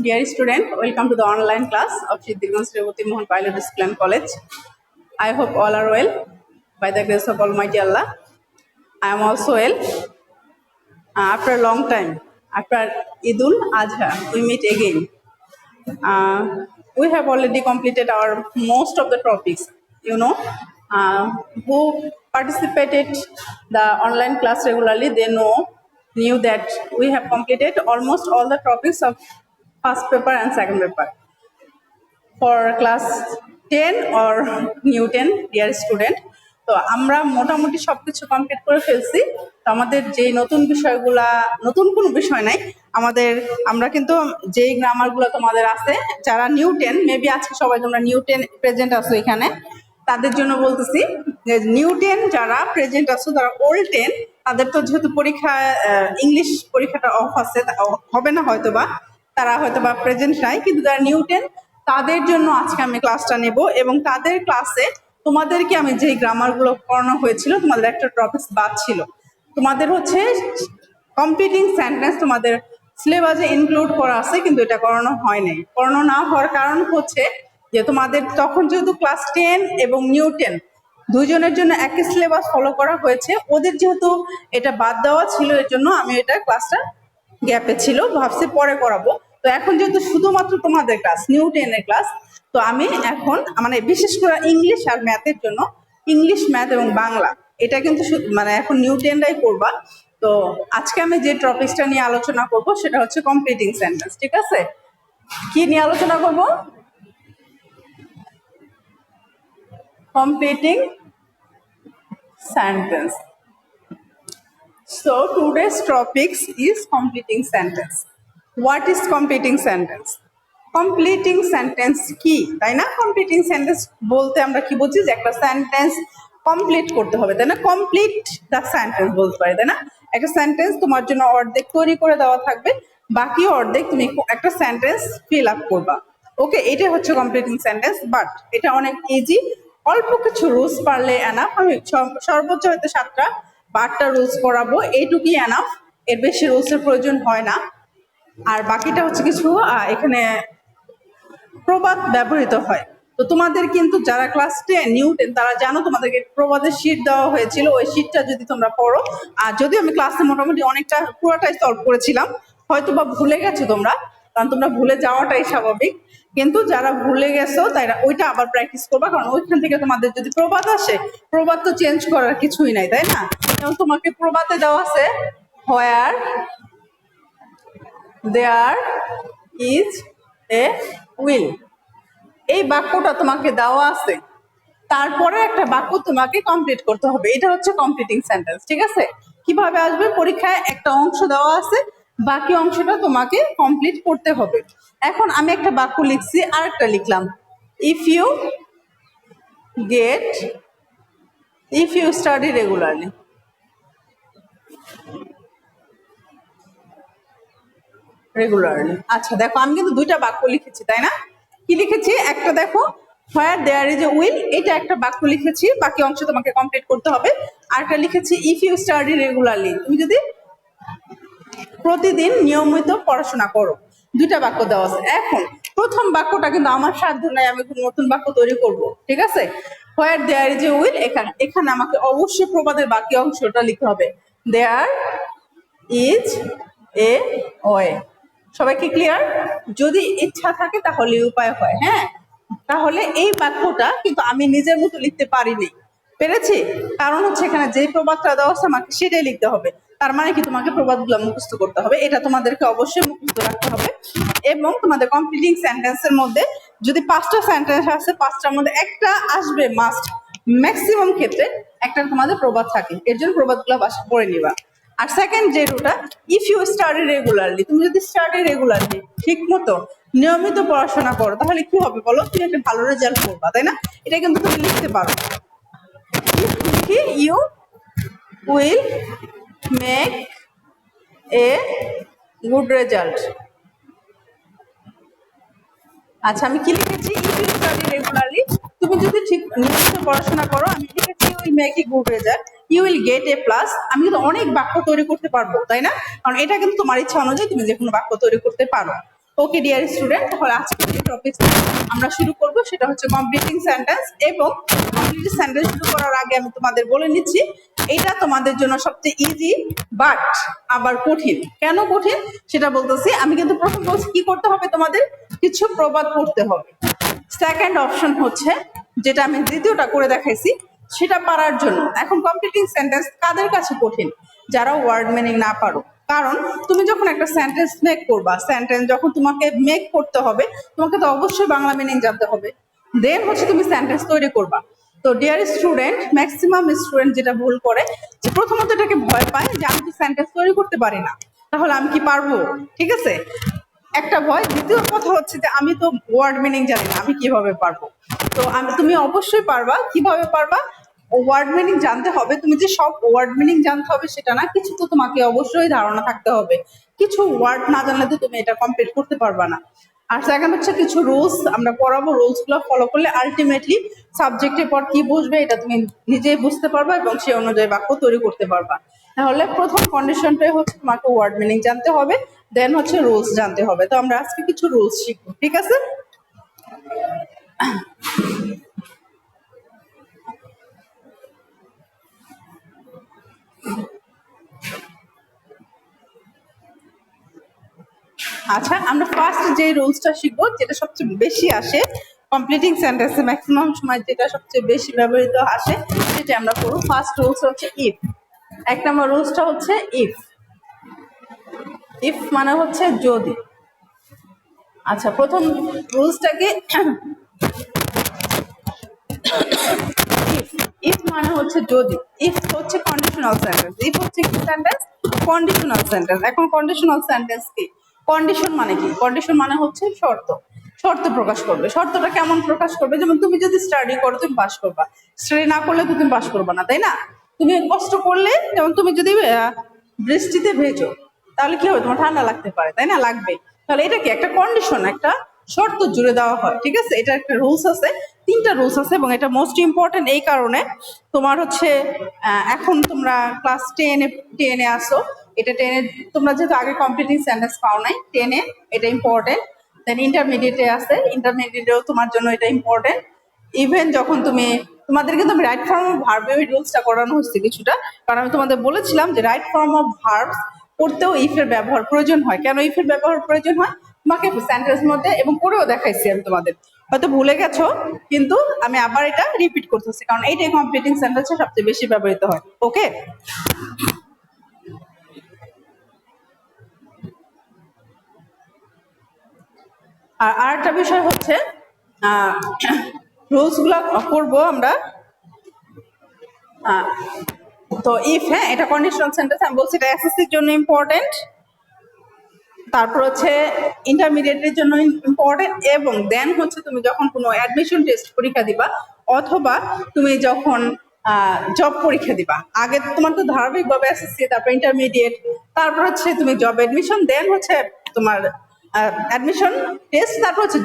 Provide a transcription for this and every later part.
Dear student, welcome to the online class of Siddhiganj Revati Mohan Pilot School and College. I hope all are well by the grace of Almighty Allah. I am also well. After a long time, after Idul Adha, we meet again. We have already completed our most of the topics. Who participated the online class regularly, they knew that we have completed almost all the topics of first paper and second paper. For class 10 or new 10 dear student, তো আমরা মোটামুটি সবকিছু complete করে ফেলছি। তো আমাদের যে নতুন বিষয়গুলা, নতুন কোনো বিষয় নাই আমাদের, আমরা কিন্তু যেই গ্রামারগুলো তোমাদের আছে, যারা নিউ 10 মেবি আজকে সবাই তোমরা নিউ 10 প্রেজেন্ট আছো এখানে, তাদের জন্য বলতেছি যে নিউ 10 যারা প্রেজেন্ট আছো, তারা ওল্ড 10 তাদের তো যেহেতু পরীক্ষা ইংলিশ পরীক্ষাটা অফ আছে, হবে না হয়তোবা, তারা হয়তোবা প্রেজেন্ট নাই, কিন্তু যারা নিউ 10 তাদের জন্য আজকে আমি ক্লাসটা নেব। এবং তাদের ক্লাসে তোমাদেরকে আমি যে গ্রামারগুলো পড়ানো হয়েছিল, তোমাদের একটা টপিক বাদ ছিল, তোমাদের হচ্ছে কমপ্লিটিং সেন্টেন্স তোমাদের সিলেবাসে ইনক্লুড করা আছে, কিন্তু এটা করানো হয় নাই। করানো না হওয়ার কারণ হচ্ছে যে তোমাদের তখন যেহেতু ক্লাস 10 এবং নিউ 10 দুইজনের জন্য একই সিলেবাস ফলো করা হয়েছে, ওদের যেহেতু এটা বাদ দেওয়া ছিল, এর জন্য আমি এটা ক্লাসটা গ্যাপে ছিল, ভাবছি পরে করাবো। তো এখন যেহেতু শুধুমাত্র তোমাদের ক্লাস নিউ 10 এর ক্লাস, তো আমি এখন মানে বিশেষ করে ইংলিশ আর ম্যাথের জন্য, ইংলিশ ম্যাথ এবং বাংলা এটা কিন্তু মানে এখন নিউ 10রাই করবা। তো আজকে আমি যে টপিকসটা নিয়ে আলোচনা করব সেটা হচ্ছে কমপ্লিটিং সেন্টেন্স। ঠিক আছে, কি নিয়ে আলোচনা করব? Completing sentence. So today's topic is completing sentence. What is completing sentence? Completing sentence কি, তাই না? কমপ্লিটিং সেন্টেন্স বলতে আমরা কি বলছি, যে একটা সেন্টেন্স কমপ্লিট করতে হবে, তাই না? কমপ্লিট দ্য সেন্টেন্স বলতে পারি, তাই না? একটা সেন্টেন্স তোমার জন্য অর্ধেক তৈরি করে দেওয়া থাকবে, বাকি অর্ধেক তুমি একটা সেন্টেন্স ফিল আপ করবা। ওকে, এটা হচ্ছে কমপ্লিটিং সেন্টেন্স। বাট এটা অনেক ইজি, অল্প কিছু রুলস পারলে এনাফ। আমি সর্বোচ্চ হয়তো 7টা বা 8টা রুলস করাবো, এইটুকুই এনাফ, এর বেশি রুলসের প্রয়োজন হয় না। আর বাকিটা হচ্ছে কিছু এখানে প্রবাদ ব্যবহৃত হয়। তো তোমাদের কিন্তু যারা ক্লাস 10 নিউ 10 তারা জানো, তোমাদেরকে প্রবাদের শীট দেওয়া হয়েছিল, ওই শীটটা যদি তোমরা পড়ো, আর যদিও আমি ক্লাসে মোটামুটি অনেকটা পুরোটাই সলভ করেছিলাম, হয়তো বা ভুলে গেছো তোমরা, কারণ তোমরা ভুলে যাওয়াটাই স্বাভাবিক, কিন্তু যারা ভুলে গেছো তারা ওইটা আবার প্র্যাকটিস করবা, কারণ ওইখান থেকে তোমাদের যদি প্রবাদ আসে, প্রবাদ তো চেঞ্জ করার কিছুই নাই, তাই না? যেমন তোমাকে প্রবাদে দেওয়া আছে হোয়ার দেয়ার ইজ এ উইল, এই বাক্যটা তোমাকে দেওয়া আছে, তারপরে একটা বাক্য তোমাকে কমপ্লিট করতে হবে, এটা হচ্ছে কমপ্লিটিং সেন্টেন্স। ঠিক আছে, কিভাবে আসবে? পরীক্ষায় একটা অংশ দেওয়া আছে, বাকি অংশটা তোমাকে কমপ্লিট করতে হবে। এখন আমি একটা বাক্য লিখছি, আর একটা লিখলাম, ইফ ইউ স্টাডি রেগুলারলি। আচ্ছা দেখো, আমি কিন্তু দুইটা বাক্য লিখেছি, তাই না? কি লিখেছি? একটা দেখো, হোয়ার দেয়ার ইজ এ উইল, এটা একটা বাক্য লিখেছি, বাকি অংশ তোমাকে কমপ্লিট করতে হবে। আর একটা লিখেছি, ইফ ইউ স্টাডি রেগুলারলি, তুমি যদি প্রতিদিন নিয়মিত পড়াশোনা করো। দুইটা বাক্য দেওয়া আছে। এখন প্রথম বাক্যটা কিন্তু আমার সাধ্য নাই, আমি কোনো নতুন বাক্য তৈরি করব। ঠিক আছে, হোয়ার দেয়ার ইজ এ উইল, এখানে আমাকে অবশ্যই প্রবাদের বাকি অংশটা লিখতে হবে, দেয়ার ইজ এ ওয়ে। সবাইকে ক্লিয়ার? যদি ইচ্ছা থাকে তাহলে উপায় হয়। হ্যাঁ, তাহলে এই বাক্যটা কিন্তু আমি নিজের মতো লিখতে পারিনি, পেরেছি? কারণ হচ্ছে এখানে যে প্রবাদটা দেওয়া আছে আমাকে সেটাই লিখতে হবে। তার মানে কি, তোমাকে প্রবাদগুলো মুখস্থ করতে হবে, এটা তোমাদেরকে অবশ্যই মুখস্থ রাখতে হবে। এবং তোমাদের কমপ্লিটিং সেন্টেন্সের মধ্যে যদি 5টা সেন্টেন্স আছে, 5টার মধ্যে একটা আসবে মাস্ট, ম্যাক্সিমাম ক্ষেত্রে একটা তোমাদের প্রবাদ থাকে, এর জন্য প্রবাদগুলো বাসা পড়ে নিবা। আর সেকেন্ড যে রুলটা, ইফ ইউ স্টাডি রেগুলারলি, তুমি যদি স্টাডি রেগুলারলি ঠিক মতো নিয়মিত পড়াশোনা করো, তাহলে কি হবে বলো? তুমি একটা ভালো রেজাল্ট করবা, তাই না? এটা কিন্তু তুমি লিখতে পারো, you will make a good result. আচ্ছা, আমি কি লিখেছি? ইফ ইউ স্টাডি রেগুলারলি, তুমি যদি ঠিক নিয়মিত পড়াশোনা করো, আমি লিখেছি you will make a good result, you will get A plus. আমি কিন্তু অনেক বাক্য তৈরি করতে পারবো, তাই না? কারণ এটা কিন্তু তোমার ইচ্ছা অনুযায়ী তুমি যে কোনো বাক্য তৈরি করতে পারো। ওকে ডিয়ার স্টুডেন্ট, তাহলে আজকে যে টপিক আমরা শুরু করব সেটা হচ্ছে কমপ্লিটিং সেন্টেন্স। এবং কমপ্লিটিং সেন্টেন্স শুরু করার আগে আমি তোমাদের বলে নিচ্ছি, এটা তোমাদের জন্য সবচেয়ে ইজি বাট আবার কঠিন। কেন কঠিন সেটা বলতেছি। আমি কিন্তু প্রথম বলছি কি করতে হবে, তোমাদের কিছু প্রবাদ পড়তে হবে। সেকেন্ড অপশন হচ্ছে যেটা আমি দ্বিতীয়টা করে দেখাইছি সেটা পারার জন্য। এখন কমপ্লিটিং সেন্টেন্স কাদের কাছে কঠিন? যারা ওয়ার্ড মিনিং না পারো। কারণ তুমি যখন একটা সেন্টেন্স মেক করবা, সেন্টেন্স যখন তোমাকে মেক করতে হবে, তোমাকে তো অবশ্যই বাংলা মিনিং জানতে হবে, দেন হচ্ছে তুমি সেন্টেন্স তৈরি করবা। তো ডিয়ার স্টুডেন্ট, ম্যাক্সিমাম স্টুডেন্ট যেটা ভুল করে যে প্রথমত এটাকে ভয় পায় যে আমি তো সেন্টেন্স তৈরি করতে পারি না, তাহলে আমি কি পারবো? ঠিক আছে, একটা ভয়। দ্বিতীয় কথা হচ্ছে যে আমি তো ওয়ার্ড মিনিং জানি না, আমি কিভাবে পারবো? তো তুমি অবশ্যই পারবা। কিভাবে পারবা? ওয়ার্ড মিনিং জানতে হবে। তুমি যে সব ওয়ার্ড মিনিং জানতে হবে সেটা না, কিছু তো তোমাকে অবশ্যই ধারণা থাকতে হবে। কিছু ওয়ার্ড না জানলে তো তুমি এটা কমপ্লিট করতে পারবা না। আর সেকেন্ড হচ্ছে কিছু রুলস আমরা পড়াবো, রুলস গুলো ফলো করলে আলটিমেটলি সাবজেক্টের পর কি বুঝবে এটা তুমি নিজেই বুঝতে পারবা এবং সেই অনুযায়ী বাক্য তৈরি করতে পারবা। তাহলে প্রথম কন্ডিশনটাই হচ্ছে তোমাকে ওয়ার্ড মিনিং জানতে হবে, দেন হচ্ছে রুলস জানতে হবে। তো আমরা আজকে কিছু রুলস শিখবো, ঠিক আছে? আচ্ছা, আমরা ফার্স্ট যে রুলসটা শিখবো, যেটা সবচেয়ে বেশি আসে কমপ্লিটিং সেন্টেন্সে, ম্যাক্সিমাম সময় যেটা সবচেয়ে বেশি ব্যবহৃত আসে সেটা আমরা করব। ফার্স্ট রুলস হচ্ছে ইফ। এক নম্বর রুলসটা হচ্ছে ইফ। ইফ মানে হচ্ছে যদি। আচ্ছা, প্রথম রুলসটাকে ইফ মানে হচ্ছে যদি। ইফ হচ্ছে কন্ডিশনাল সেন্টেন্স। ইফ হচ্ছে কি সেন্টেন্স? Conditional sentence. এখন কন্ডিশনাল সেন্টেন্স কি? কন্ডিশন মানে কি? কন্ডিশন মানে হচ্ছে শর্ত। শর্ত প্রকাশ করবে। শর্তটা কেমন প্রকাশ করবে? যেমন তুমি যদি স্টাডি করো তুমি পাস করবা, স্টাডি না করলে তুমি পাস করবা না, তাই না? তুমি কষ্ট করলে, যেমন তুমি যদি বৃষ্টিতে ভেজো তাহলে কি হবে? তোমার ঠান্ডা লাগতে পারে, তাই না? লাগবে। তাহলে এটা কি একটা কন্ডিশন, একটা শর্ত জুড়ে দেওয়া হয়, ঠিক আছে? এটা একটা রুলস আছে, তিনটা রুলস আছে এবং এটা মোস্ট ইম্পর্টেন্ট এই কারণে তোমার হচ্ছে এখন তোমরা ক্লাস টেনে আসো, এটা টেনে তোমরা যেহেতু আগে কমপ্লিটিং সেন্টেন্স পাও নাই, টেনে এটা ইম্পর্টেন্ট। দেন ইন্টারমিডিয়েটে আছে, ইন্টারমিডিয়েটেও তোমার জন্য এটা ইম্পর্টেন্ট। ইভেন যখন তুমি তোমাদের কিন্তু আমি রাইট ফর্ম অফ ভার্বে ওই রুলসটা করানো হচ্ছে কিছুটা, কারণ আমি তোমাদের বলেছিলাম যে রাইট ফর্ম অফ ভার্বস করতেও ইফের ব্যবহার প্রয়োজন হয়। কেন ইফের ব্যবহার প্রয়োজন হয় তোমাকে সেন্টেন্স মধ্যে এবং করেও দেখাইছি আমি তোমাদের, হয়তো ভুলে গেছো, কিন্তু আমি আবার এটা রিপিট করতেছি কারণ এইটাই কমপ্লিটিং সেন্টেন্সে সবচেয়ে বেশি ব্যবহৃত হয়। ওকে, আর আরেকটা বিষয় হচ্ছে রুলস গুলা করবো আমরা। তো ইফ, হ্যাঁ এটা কন্ডিশনাল সেন্টেন্স, আমি বলছি এটা এসএসসির জন্য ইম্পর্টেন্ট, তারপর হচ্ছে ইন্টারমিডিয়েটের জন্য ইম্পর্টেন্ট, এবং দেন হচ্ছে তুমি যখন কোনো অ্যাডমিশন টেস্ট পরীক্ষা দিবা অথবা তুমি যখন জব পরীক্ষা দিবা, আগে তোমার তো ধারাবাহিকভাবে এসএসসি, তারপর ইন্টারমিডিয়েট, তারপর হচ্ছে তুমি জব এডমিশন, দেন হচ্ছে তোমার অ্যাডমিশন টেস্ট, তারপর হচ্ছে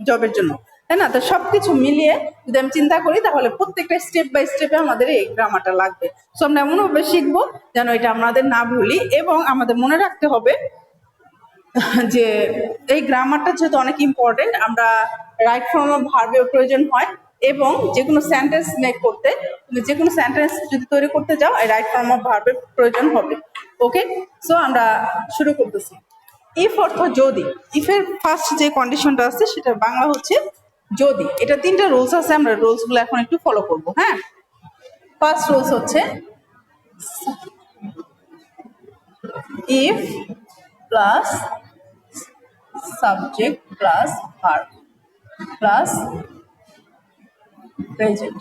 জবের জন্য, তাই না? তো সবকিছু মিলিয়ে যদি আমি চিন্তা করি তাহলে প্রত্যেকটা স্টেপ বাই স্টেপে আমাদের এই গ্রামারটা লাগবে। সো আমরা এমনভাবে শিখবো যেন এটা আমাদের না ভুলি, এবং আমাদের মনে রাখতে হবে যে এই গ্রামারটা যেহেতু অনেক ইম্পর্টেন্ট, আমরা রাইট ফর্ম অফ ভার্বের প্রয়োজন হয়, এবং যে কোনো সেন্টেন্স মেক করতে, তুমি যে কোনো সেন্টেন্স যদি তৈরি করতে যাও এই রাইট ফর্ম অফ ভার্বের প্রয়োজন হবে। ওকে, সো আমরা শুরু করতেছি। ইফ অর্থ যদি। ইফের ফার্স্ট যে কন্ডিশনটা আছে সেটা বাংলা হচ্ছে যদি। এটা তিনটা রুলস আছে, আমরা রুলস গুলো এখন একটু ফলো করবো। হ্যাঁ, ফার্স্ট রুলস হচ্ছে if plus subject plus verb plus present.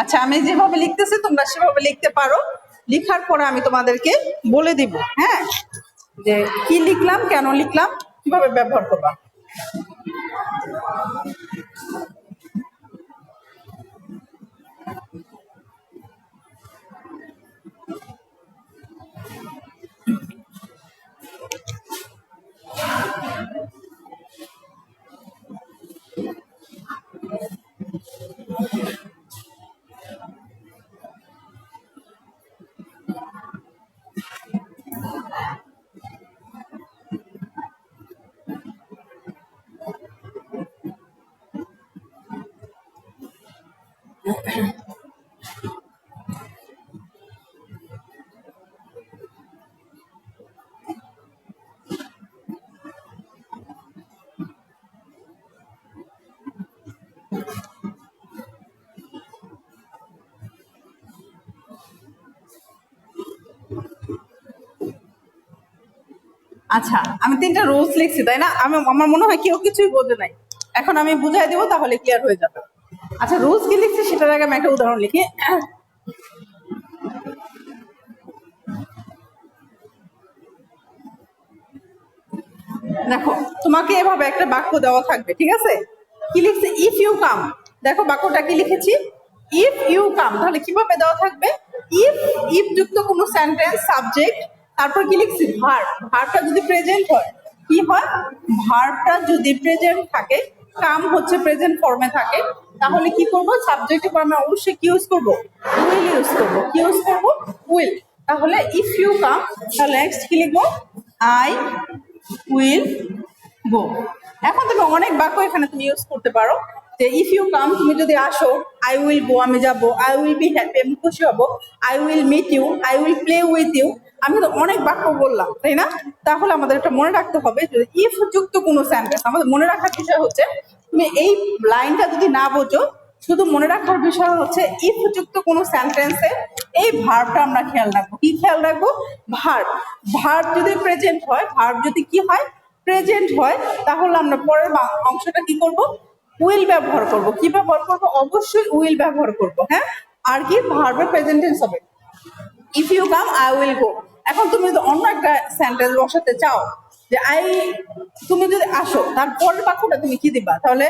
আচ্ছা, আমি যেভাবে লিখতেছি তোমরা সেভাবে লিখতে পারো, লিখার পরে আমি তোমাদেরকে বলে দিব, হ্যাঁ, যে কি লিখলাম, কেন লিখলাম, কিভাবে ব্যবহার করবা। আচ্ছা, আমি 3টা রুলস লিখছি, তাই না? আমার মনে হয় কেউ কিছুই বোঝে নাই। এখন আমি বুঝাই দেবো, তাহলে ক্লিয়ার হয়ে যাবে। আচ্ছা, রুলস কি লিখছি সেটার আগে আমি একটা উদাহরণ লিখি। দেখো, তোমাকে এভাবে একটা বাক্য দেওয়া থাকবে, ঠিক আছে? কি লিখছে? If you come. দেখো বাক্যটা কি লিখেছি? If you come. তাহলে কিভাবে দেওয়া থাকবে? ইফ যুক্ত কোনো সেন্টেন্স, সাবজেক্ট, তারপর কি লিখছি? ভার্ব। ভার্বটা যদি প্রেজেন্ট হয়, কি হয়? ভার্বটা যদি প্রেজেন্ট থাকে, কাম হচ্ছে প্রেজেন্ট ফর্মে থাকে, তাহলে কি করব? সাবজেক্টের পর আমরা অবশ্যই কি ইউজ করব? উইল ইউজ করব। কি ইউজ করব? উইল। তাহলে ইফ ইউ কাম, তাহলে নেক্সট কি লিখবো? I will go. এখন তুমি অনেক বাক্য এখানে তুমি ইউজ করতে পারো, যে ইফ ইউ কাম, তুমি যদি আসো, আই উইল গো, আমি যাব, আই উইল বি হ্যাপি, আমি খুশি হব, I will meet you, I will play with you. আমি তো অনেক বাক্য বললাম, তাই না? তাহলে আমাদের একটা মনে রাখতে হবে যে ইফ যুক্ত কোনো সেন্টেন্স, আমাদের মনে রাখার বিষয় হচ্ছে, তুমি এই লাইনটা যদি না বোঝো, শুধু মনে রাখার বিষয় হচ্ছে ইফ যুক্ত কোনো সেন্টেন্সে এই ভার্বটা আমরা খেয়াল রাখবো। কি খেয়াল রাখবো? ভার্ব। ভার্ব যদি প্রেজেন্ট হয়, ভার্ব যদি কি হয়? প্রেজেন্ট হয়, তাহলে আমরা পরের অংশটা কি করব? উইল ব্যবহার করব। কি ব্যবহার করব? অবশ্যই উইল ব্যবহার করব। হ্যাঁ, আর কি? ভার্বের প্রেজেন্ট টেন্স হবে if you come, I will go. এখন তুমি যদি অন্য একটা সেন্টেন্স বসাতে চাও, যে তুমি যদি আসো, তার পরের বাক্যটা তুমি কি দিবা? তাহলে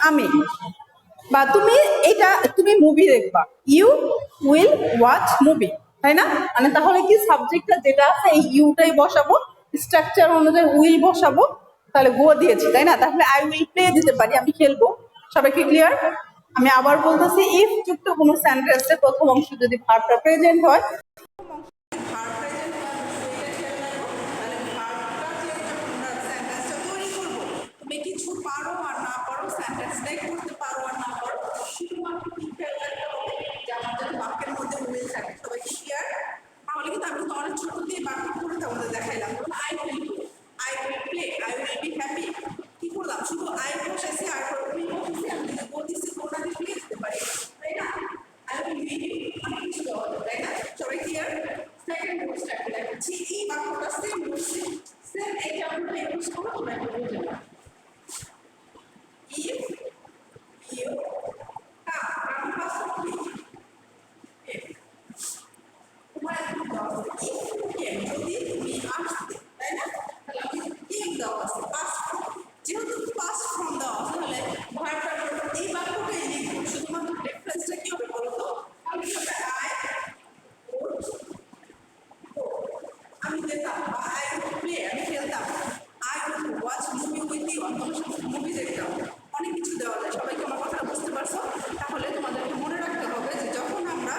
আমি, বা তুমি মুভি দেখবা, ইউ উইল ওয়াচ মুভি, তাই না? মানে তাহলে কি সাবজেক্টটা যেটা আছে এই ইউটাই বসাবো, স্ট্রাকচার অনুযায়ী উইল বসাবো, তাহলে গো দিয়েছি, তাই না? তাহলে আই উইল প্লে দিতে পারি, আমি খেলবো। সবাইকে ক্লিয়ার? আমি আবার বলতেছি, ইফ যুক্ত কোনো সেন্টেন্সের প্রথম অংশ যদি ভার্বটা প্রেজেন্ট হয়, তুমি কিছু পারো আর না পারো, সেন্টেন্সটাই করতে পারো আর না পারো, শুধুমাত্র কি খেয়াল রাখতে হবে যে আমাদের বাক্যের মধ্যে উইল থাকে। সবাই ক্লিয়ার? তাহলে কিন্তু আমি তো অনেক ছোট দিয়ে বাক্য করে তোমাদের দেখাইলাম। I will do, I will play, I will be happy. কি করলাম? শুধু আই বসেছি আর উইল বসেছি, আমি যদি বলতেছি কোনটা দিয়ে প্লে দিতে পারি, তাই না? আই উইল বি, অনেক কিছু দেওয়া হবে, তাই না? সবাই ক্লিয়ার? সেকেন্ড রুলসটা কি দেখাচ্ছি? এই বাক্যটা সেম বলছি, সেম এক্সাম্পলটা ইউজ করো, তোমরা একটু বুঝে নাও। If you come, আমি ফার্স্ট কি? তোমার এখন দেওয়া আছে if you came, যদি তুমি আসতে, তাই না? তাহলে আমি came দেওয়া আছে past form, যেহেতু past form দেওয়া আছে, তাহলে ভার্বটা এই বাক্যটাই লিখবো, শুধুমাত্র রেফারেন্সটা কি হবে বলো তো? আমি সাথে আই উড গো, আমি যেতাম, বা আই উড প্লে, আমি খেলতাম, I would watch movie with you, আমি তোমার সাথে মুভি দেখতাম। অনেক কিছু দেওয়া যায়। সবাইকে আমার কথাটা বুঝতে পারছো? তাহলে তোমাদেরকে মনে রাখতে হবে যে যখন আমরা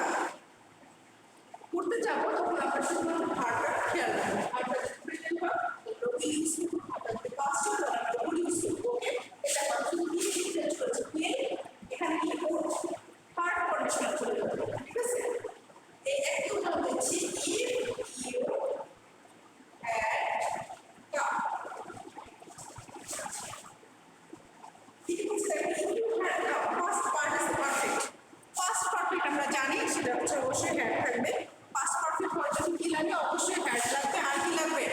করতে যাবো, তখন আমরা শুধুমাত্র ভার্বটা খেয়াল রাখবো। ভার্বটা যদি প্রেজেন্ট হয়, তাহলে উইল ইউজ করবো, ভার্বটা যদি পাস্ট হয়, তাহলে আমরা উইল ইউজ করবো। ওকে, এটা আমরা শুধু কি চেঞ্জ করেছি? প্লে, এখানে কি লিখবো? পার্ট কন্ডিশনাল চলে যাবে, ঠিক আছে? এই একটা উদাহরণ দিচ্ছি, ইফ ইউ হ্যাড কাম। আমরা জানি সেটা হচ্ছে অবশ্যই হ্যাড থাকবে। পাস্ট পারফেক্ট হওয়ার জন্য কি লাগে? অবশ্যই হ্যাড লাগবে, আর কি লাগবে?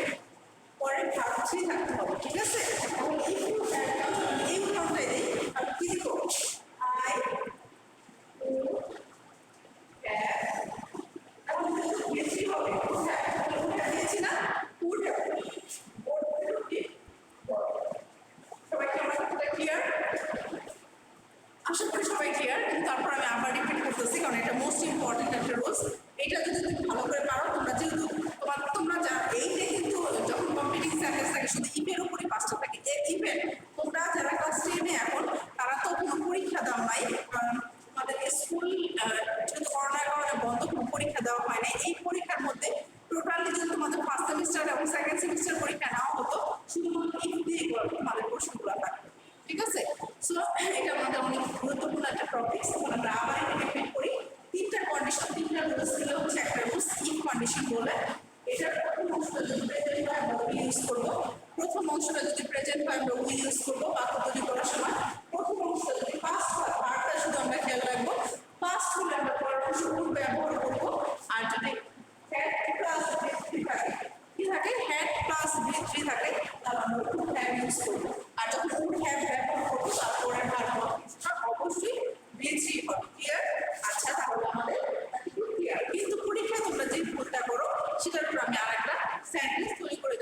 পরে ভার্ব থ্রি থাকতে হবে, ঠিক আছে? এখন ইফ ইউ হ্যাড কাম, এই উদাহরণটাই দিই, আমি কি লিখব? আই উড হ্যাভ, এখন দিয়েছি হবে, হ্যাঁ দিয়েছি না? উড হ্যাভ, সবাইকে আমার কথাটা ক্লিয়ার? আশা করি সবাই ক্লিয়ার। কিন্তু তারপর আমি আবার রিপিট করতেছি, কারণ এটা মোস্ট ইম্পর্টেন্ট একটা রুলস। এটা যদি তুমি ভালো করে পারো, তোমরা যেহেতু তোমরা এইটা কিন্তু যখন কম্পিটিং সেন্টেন্স থাকে শুধু ইফের উপরই পাঁচটা থাকে। ইভেন তোমরা যারা ক্লাস 10-এ এখন, তারা তো কোনো পরীক্ষা দাও নাই, কারণ তোমাদেরকে স্কুল যেহেতু করোনার কারণে বন্ধ, কোনো পরীক্ষা দেওয়া হয় না। এই পরীক্ষার মধ্যে টোটালি যদি তোমাদের ফার্স্ট সেমিস্টার এবং সেকেন্ড সেমিস্টার পরীক্ষা নেওয়া হতো, শুধুমাত্র ইফ দিয়ে তোমাদের প্রশ্নগুলো থাকবে, ঠিক আছে? সো এটা আমাদের অনেক গুরুত্বপূর্ণ একটা টপিক। আমরা আবার অংশটা যদি প্রেজেন্ট হয় আমরা উইল ইউজ করব, প্রথম অংশটা যদি প্রেজেন্ট হয় আমরা উইল ইউজ করব বাক্য তৈরি করার সময়। প্রথম অংশটা যদি পাস্ট হয় ভার্বটা শুধু আমরা খেয়াল রাখবো, পাস্ট হলে আমরা পরের অংশ উড ব্যবহার করব। আর যদি হ্যাড প্লাস বি3 থাকে, কি থাকে, হ্যাড প্লাস বি3 থাকে, তাহলে আমরা উড হ্যাভ ইউজ করব। আর যখন উড হ্যাভ ব্যবহার করব তারপরে ভার্ব অবশ্যই বি3 হবে। ক্লিয়ার? আচ্ছা, তাহলে আমাদের ক্লিয়ার। কিন্তু পরীক্ষায় তোমরা যে ভুলটা করো সেটার উপর আমি আরেকটা সেন্টেন্স তৈরি করে